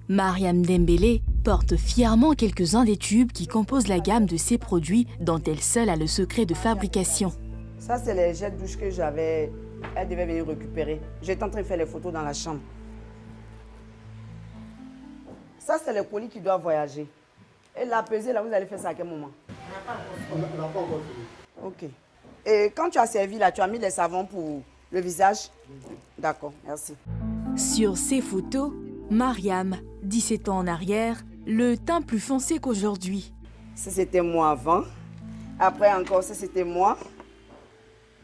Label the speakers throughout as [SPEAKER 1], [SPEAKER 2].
[SPEAKER 1] Mariam Dembélé porte fièrement quelques-uns des tubes qui composent la gamme de ses produits dont elle seule a le secret de fabrication.
[SPEAKER 2] Ça, c'est les jets de douche que j'avais. Elle devait venir récupérer. J'étais en train de faire les photos dans la chambre. Ça, c'est le colis qui doit voyager. Et la pesée, là, vous allez faire ça à quel moment?
[SPEAKER 3] On n'a pas encore fini.
[SPEAKER 2] Ok. Et quand tu as servi, là, tu as mis les savons pour le visage? D'accord, merci.
[SPEAKER 1] Sur ces photos, Mariam, 17 ans en arrière, le teint plus foncé qu'aujourd'hui.
[SPEAKER 2] Ça, c'était moi avant. Après encore, ça, c'était moi.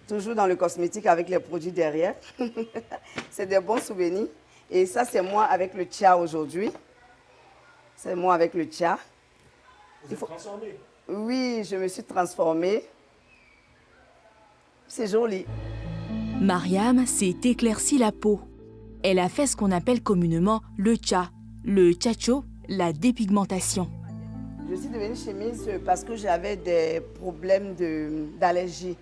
[SPEAKER 2] Toujours dans le cosmétique avec les produits derrière. C'est des bons souvenirs. Et ça, c'est moi avec le tcha aujourd'hui. C'est moi avec le tcha.
[SPEAKER 3] Vous êtes transformé?
[SPEAKER 2] Oui, je me suis transformée. C'est joli.
[SPEAKER 1] Mariam s'est éclairci la peau. Elle a fait ce qu'on appelle communément le tcha, le tchatcho, la dépigmentation.
[SPEAKER 2] Je suis devenue chimiste parce que j'avais des problèmes d'allergie.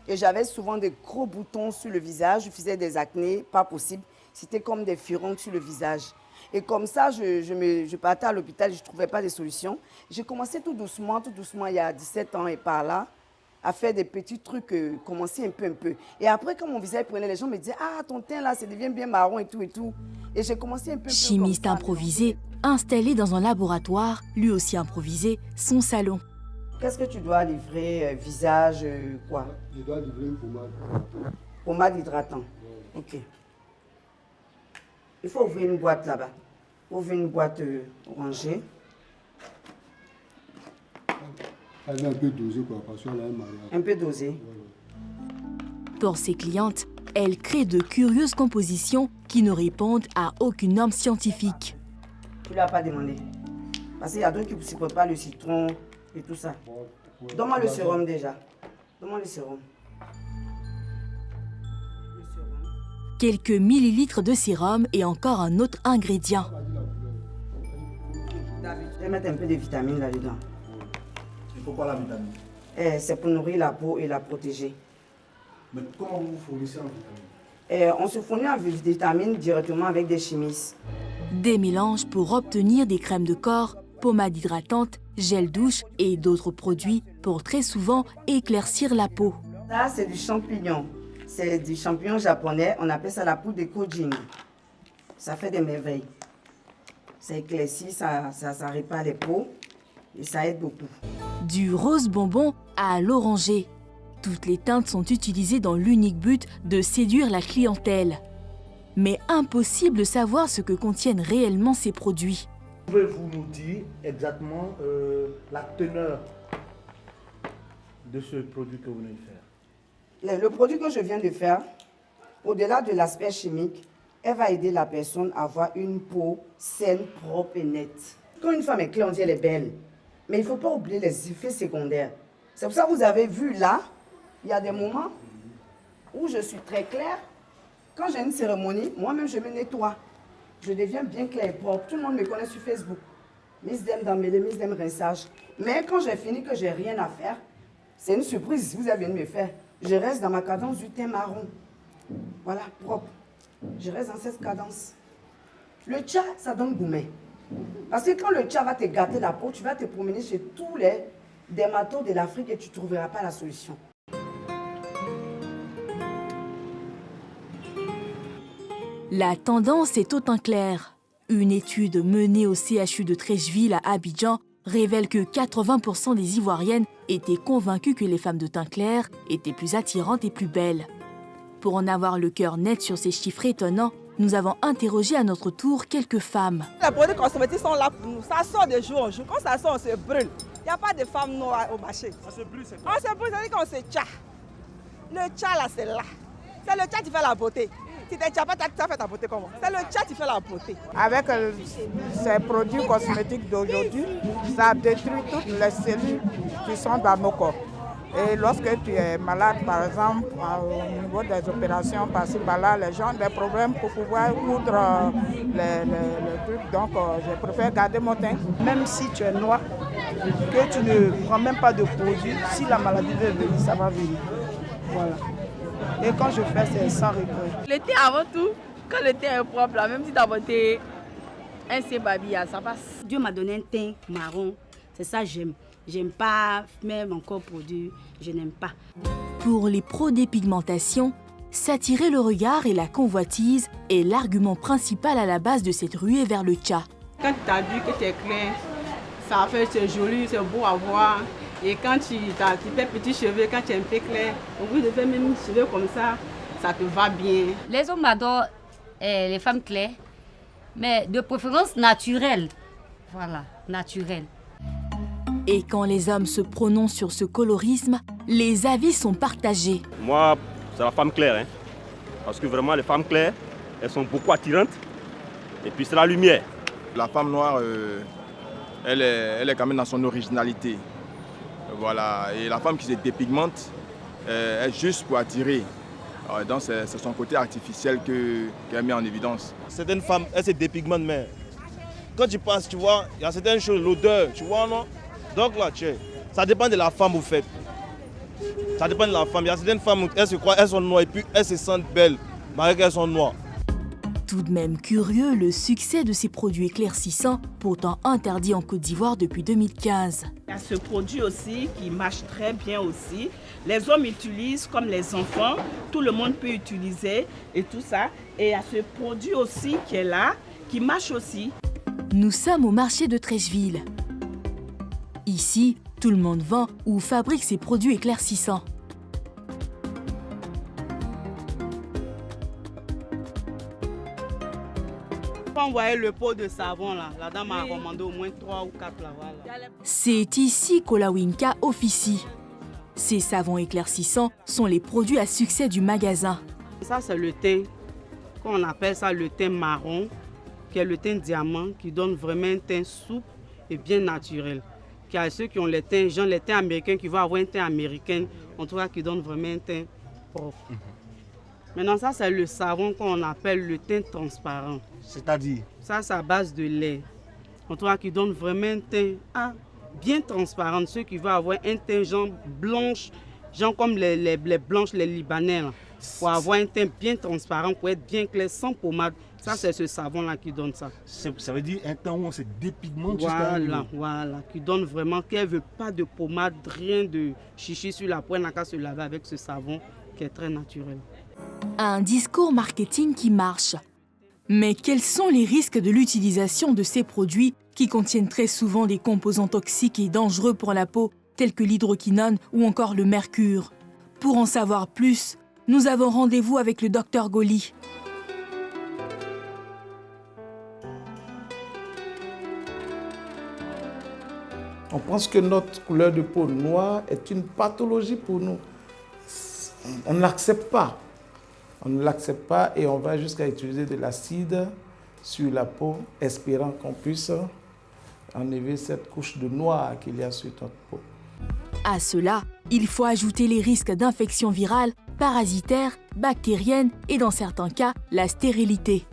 [SPEAKER 2] Et j'avais souvent des gros boutons sur le visage. Je faisais des acnés, pas possible. C'était comme des furoncles sur le visage. Et comme ça, je partais à l'hôpital, je ne trouvais pas de solution. J'ai commencé tout doucement, il y a 17 ans et par là, à faire des petits trucs, commencer un peu. Et après, quand mon visage prenait, les gens me disaient « Ah, ton teint là, ça devient bien marron et tout et tout. » Et j'ai commencé un peu
[SPEAKER 1] Chimiste
[SPEAKER 2] comme ça,
[SPEAKER 1] improvisé, installé dans un laboratoire, lui aussi improvisé, son salon.
[SPEAKER 2] Qu'est-ce que tu dois livrer, visage, quoi?
[SPEAKER 3] Je dois livrer une pommade.
[SPEAKER 2] Pommade hydratant. Ok. Il faut ouvrir une boîte là-bas. Ouvrir une boîte orangée.
[SPEAKER 3] Elle est un peu dosée, quoi, parce qu'elle a un mariage.
[SPEAKER 2] Un peu dosée.
[SPEAKER 1] Pour ses clientes, elle crée de curieuses compositions qui ne répondent à aucune norme scientifique.
[SPEAKER 2] Tu ne l'as pas demandé. Parce qu'il y a d'autres qui ne supportent pas le citron et tout ça. Donne-moi le sérum déjà. Donne-moi le sérum.
[SPEAKER 1] Quelques millilitres de sérum et encore un autre ingrédient.
[SPEAKER 2] Je vais mettre un peu de vitamine là-dedans.
[SPEAKER 3] Et pourquoi la vitamine?
[SPEAKER 2] C'est pour nourrir la peau et la protéger.
[SPEAKER 3] Mais comment vous vous fournissez en vitamine?
[SPEAKER 2] On se fournit en vitamine directement avec des chimistes.
[SPEAKER 1] Des mélanges pour obtenir des crèmes de corps, pommades hydratantes, gel douche et d'autres produits pour très souvent éclaircir la peau.
[SPEAKER 2] Ça, c'est du champignon. C'est du champignon japonais. On appelle ça la poudre de kojing. Ça fait des merveilles. Ça éclaircit, ça répare les peaux et ça aide beaucoup.
[SPEAKER 1] Du rose bonbon à l'oranger. Toutes les teintes sont utilisées dans l'unique but de séduire la clientèle. Mais impossible de savoir ce que contiennent réellement ces produits.
[SPEAKER 4] Pouvez-vous nous dire exactement la teneur de ce produit que vous venez de faire?
[SPEAKER 2] Le produit que je viens de faire, au-delà de l'aspect chimique, elle va aider la personne à avoir une peau saine, propre et nette. Quand une femme est claire, on dit qu'elle est belle. Mais il ne faut pas oublier les effets secondaires. C'est pour ça que vous avez vu là, il y a des moments où je suis très claire. Quand j'ai une cérémonie, moi-même je me nettoie. Je deviens bien claire et propre. Tout le monde me connaît sur Facebook. Miss Dem Dambélé, Miss Dem Rinçage. Mais quand j'ai fini, que j'ai rien à faire, c'est une surprise, vous avez me faire. Je reste dans ma cadence du teint marron. Voilà, propre. Je reste dans cette cadence. Le tcha, ça donne gourmet. Parce que quand le tcha va te gâter la peau, tu vas te promener chez tous les dermatos de l'Afrique et tu ne trouveras pas la solution.
[SPEAKER 1] La tendance est autant claire. Une étude menée au CHU de Treichville à Abidjan révèle que 80% des Ivoiriennes étaient convaincues que les femmes de teint clair étaient plus attirantes et plus belles. Pour en avoir le cœur net sur ces chiffres étonnants, nous avons interrogé à notre tour quelques femmes.
[SPEAKER 5] Les produits cosmétiques sont là pour nous. Ça sort de jour en jour. Quand ça sort, on se brûle. Il n'y a pas de femmes noires au marché.
[SPEAKER 4] On se brûle, c'est quoi?
[SPEAKER 5] On se brûle, ça veut dire qu'on se tcha. Le tcha, là, c'est là. C'est le tcha qui fait la beauté. Si tu ne tcha pas, tu fais ta beauté comment? C'est le tcha qui fait la beauté.
[SPEAKER 6] Avec ces produits cosmétiques d'aujourd'hui, ça détruit toutes les cellules qui sont dans nos corps. Et lorsque tu es malade, par exemple, au niveau des opérations par-ci, par-là, les gens ont des problèmes pour pouvoir coudre les trucs. Donc, je préfère garder mon teint.
[SPEAKER 7] Même si tu es noir, que tu ne prends même pas de produit, si la maladie veut venir, ça va venir. Voilà. Et quand je fais, c'est sans regret.
[SPEAKER 8] Le thé avant tout, quand le thé est propre, là, même si ta beauté Un sebabia, ça passe. Dieu m'a donné un teint marron. C'est ça que j'aime. J'aime pas même encore produit. Je n'aime pas.
[SPEAKER 1] Pour les pro-dépigmentation, s'attirer le regard et la convoitise est l'argument principal à la base de cette ruée vers le tcha.
[SPEAKER 7] Quand tu as vu que tu es clair, ça fait c'est joli, c'est beau à voir. Et quand tu fais petits cheveux, quand tu es un peu clair, au bout de faire même cheveux comme ça te va bien.
[SPEAKER 9] Les hommes adorent les femmes claires, mais de préférence naturelle. Voilà, naturelle.
[SPEAKER 1] Et quand les hommes se prononcent sur ce colorisme, les avis sont partagés.
[SPEAKER 10] Moi, c'est la femme claire. Parce que vraiment, les femmes claires, elles sont beaucoup attirantes. Et puis, c'est la lumière.
[SPEAKER 11] La femme noire, elle est quand même dans son originalité. Voilà. Et la femme qui se dépigmente est juste pour attirer. Donc, c'est son côté artificiel qu'elle met en évidence.
[SPEAKER 12] Certaines femmes, elles se dépigmentent, mais quand tu passes, tu vois, il y a certaines choses, l'odeur, tu vois, non? Donc là, ça dépend de la femme, vous faites. Ça dépend de la femme. Il y a certaines femmes, elles se croient, elles sont noires et puis elles se sentent belles, malgré qu'elles sont noires.
[SPEAKER 1] Tout de même curieux, le succès de ces produits éclaircissants, pourtant interdits en Côte d'Ivoire depuis 2015.
[SPEAKER 7] Il y a ce produit aussi qui marche très bien aussi. Les hommes utilisent comme les enfants, tout le monde peut utiliser et tout ça. Et il y a ce produit aussi qui est là, qui marche aussi.
[SPEAKER 1] Nous sommes au marché de Treichville. Ici, tout le monde vend ou fabrique ses produits éclaircissants.
[SPEAKER 7] On voyait le pot de savon là, la dame m'a recommandé au moins 3 ou 4 là. Voilà.
[SPEAKER 1] C'est ici qu'Olawinka officie. Ces savons éclaircissants sont les produits à succès du magasin.
[SPEAKER 7] Ça c'est le teint, qu'on appelle ça le teint marron, qui est le teint diamant, qui donne vraiment un teint souple et bien naturel. Il y a ceux qui ont les teints, genre les teints américains, qui vont avoir un teint américain, en tout cas qui donne vraiment un teint propre. Maintenant ça c'est le savon qu'on appelle le teint transparent.
[SPEAKER 4] C'est-à-dire?
[SPEAKER 7] Ça c'est à base de lait. En tout cas qui donne vraiment un teint bien transparent. Ceux qui vont avoir un teint genre blanche, genre comme les blanches, les Libanais. Là. Pour avoir un teint bien transparent, pour être bien clair, sans pommade. Ça, c'est ce savon-là qui donne ça.
[SPEAKER 4] Ça veut dire un teint où on se dépigmente
[SPEAKER 7] Voilà, qui donne vraiment, qu'elle ne veut pas de pommade, rien de chichi sur la peau, elle n'a qu'à se laver avec ce savon qui est très naturel.
[SPEAKER 1] Un discours marketing qui marche. Mais quels sont les risques de l'utilisation de ces produits qui contiennent très souvent des composants toxiques et dangereux pour la peau, tels que l'hydroquinone ou encore le mercure? Pour en savoir plus, nous avons rendez-vous avec le Dr Goli.
[SPEAKER 6] On pense que notre couleur de peau noire est une pathologie pour nous. On ne l'accepte pas. On ne l'accepte pas et on va jusqu'à utiliser de l'acide sur la peau, espérant qu'on puisse enlever cette couche de noir qu'il y a sur notre peau.
[SPEAKER 1] À cela, il faut ajouter les risques d'infections virales, parasitaires, bactériennes et dans certains cas, la stérilité.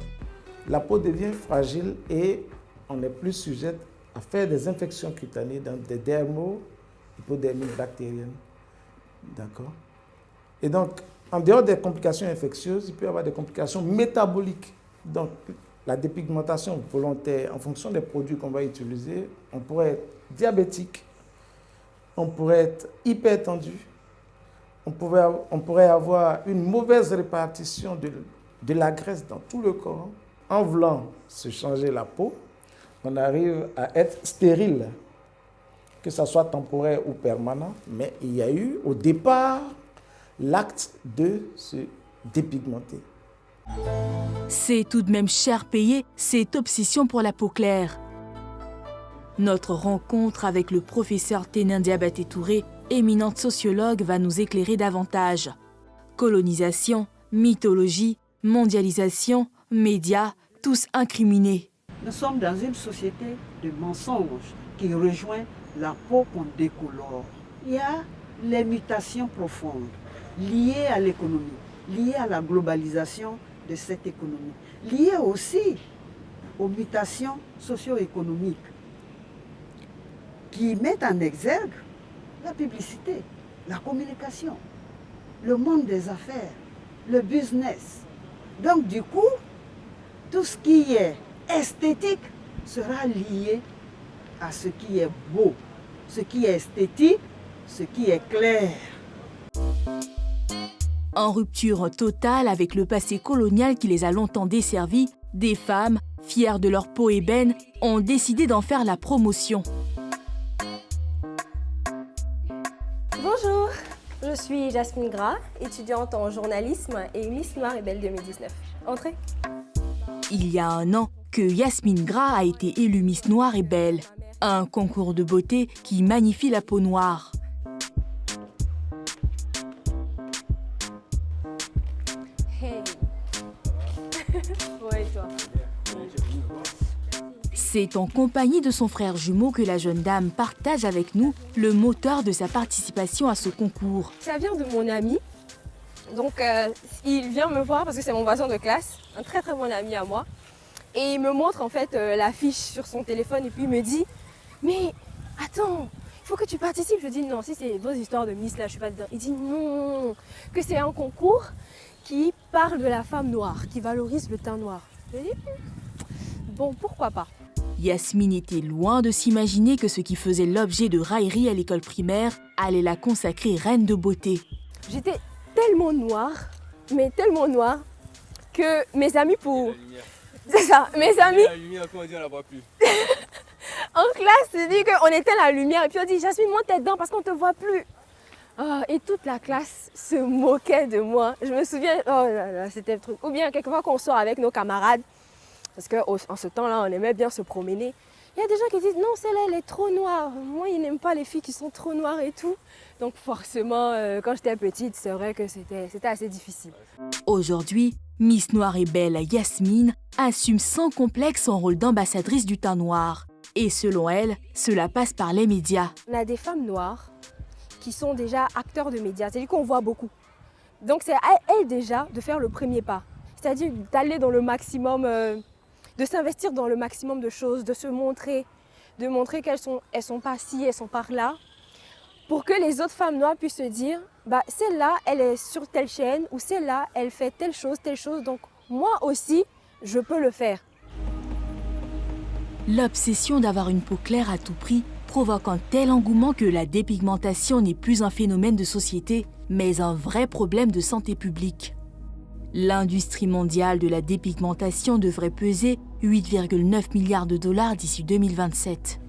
[SPEAKER 6] La peau devient fragile et on est plus sujette à faire des infections cutanées dans des dermos, hypodermiques bactériennes. D'accord? Et donc, en dehors des complications infectieuses, il peut y avoir des complications métaboliques. Donc, la dépigmentation volontaire, en fonction des produits qu'on va utiliser, on pourrait être diabétique, on pourrait être hypertendu, on pourrait avoir une mauvaise répartition de la graisse dans tout le corps. En voulant se changer la peau, on arrive à être stérile, que ce soit temporaire ou permanent, mais il y a eu au départ l'acte de se dépigmenter.
[SPEAKER 1] C'est tout de même cher payé, cette obsession pour la peau claire. Notre rencontre avec le professeur Ténin Diabaté Touré, éminente sociologue, va nous éclairer davantage. Colonisation, mythologie, mondialisation, médias, tous incriminés.
[SPEAKER 13] Nous sommes dans une société de mensonges qui rejoint la peau qu'on décolore. Il y a les mutations profondes liées à l'économie, liées à la globalisation de cette économie, liées aussi aux mutations socio-économiques qui mettent en exergue la publicité, la communication, le monde des affaires, le business. Donc du coup, tout ce qui est esthétique sera lié à ce qui est beau, ce qui est esthétique, ce qui est clair.
[SPEAKER 1] En rupture totale avec le passé colonial qui les a longtemps desservis, des femmes, fières de leur peau ébène, ont décidé d'en faire la promotion.
[SPEAKER 14] Bonjour, je suis Jasmine Gras, étudiante en journalisme et Miss Noire et Belle 2019. Entrez.
[SPEAKER 1] Il y a un an que Yasmine Gras a été élue Miss Noire et Belle, un concours de beauté qui magnifie la peau noire.
[SPEAKER 14] Hey. Ouais, toi.
[SPEAKER 1] C'est en compagnie de son frère jumeau que la jeune dame partage avec nous le moteur de sa participation à ce concours.
[SPEAKER 14] Ça vient de mon ami. Donc, il vient me voir parce que c'est mon voisin de classe, un très très bon ami à moi. Et il me montre en fait l'affiche sur son téléphone et puis il me dit « Mais attends, il faut que tu participes ». Je dis « Non, si c'est d'autres histoires de Miss là, je suis pas dedans ». Il dit « Non, que c'est un concours qui parle de la femme noire, qui valorise le teint noir ». Je dis « Bon, pourquoi pas ».
[SPEAKER 1] Yasmine était loin de s'imaginer que ce qui faisait l'objet de railleries à l'école primaire allait la consacrer reine de beauté.
[SPEAKER 14] J'étais tellement noire, mais tellement noire, que mes amis pour... C'est ça, mes amis...
[SPEAKER 15] La lumière, comment dire, on la voit plus.
[SPEAKER 14] En classe, c'est dit qu'on éteint la lumière et puis on dit « Jasmine, monte tes dents parce qu'on ne te voit plus ». Oh, et toute la classe se moquait de moi. Je me souviens, oh là là, c'était le truc. Ou bien quelquefois qu'on sort avec nos camarades, parce qu'en ce temps-là, on aimait bien se promener. Il y a des gens qui disent « Non, celle-là, elle est trop noire. Moi, ils n'aiment pas les filles qui sont trop noires et tout. » Donc forcément, quand j'étais petite, c'est vrai que c'était assez difficile.
[SPEAKER 1] Aujourd'hui, Miss Noire et Belle Yasmine assume sans complexe son rôle d'ambassadrice du teint noir. Et selon elle, cela passe par les médias.
[SPEAKER 14] On a des femmes noires qui sont déjà acteurs de médias, c'est-à-dire qu'on voit beaucoup. Donc c'est à elles déjà de faire le premier pas. C'est-à-dire d'aller dans le maximum, de s'investir dans le maximum de choses, de se montrer, de montrer qu'elles sont pas ci, elles sont par là, pour que les autres femmes noires puissent se dire bah, celle-là, elle est sur telle chaîne, ou celle-là, elle fait telle chose, donc moi aussi, je peux le faire.
[SPEAKER 1] L'obsession d'avoir une peau claire à tout prix provoque un tel engouement que la dépigmentation n'est plus un phénomène de société, mais un vrai problème de santé publique. L'industrie mondiale de la dépigmentation devrait peser 8,9 milliards de dollars d'ici 2027.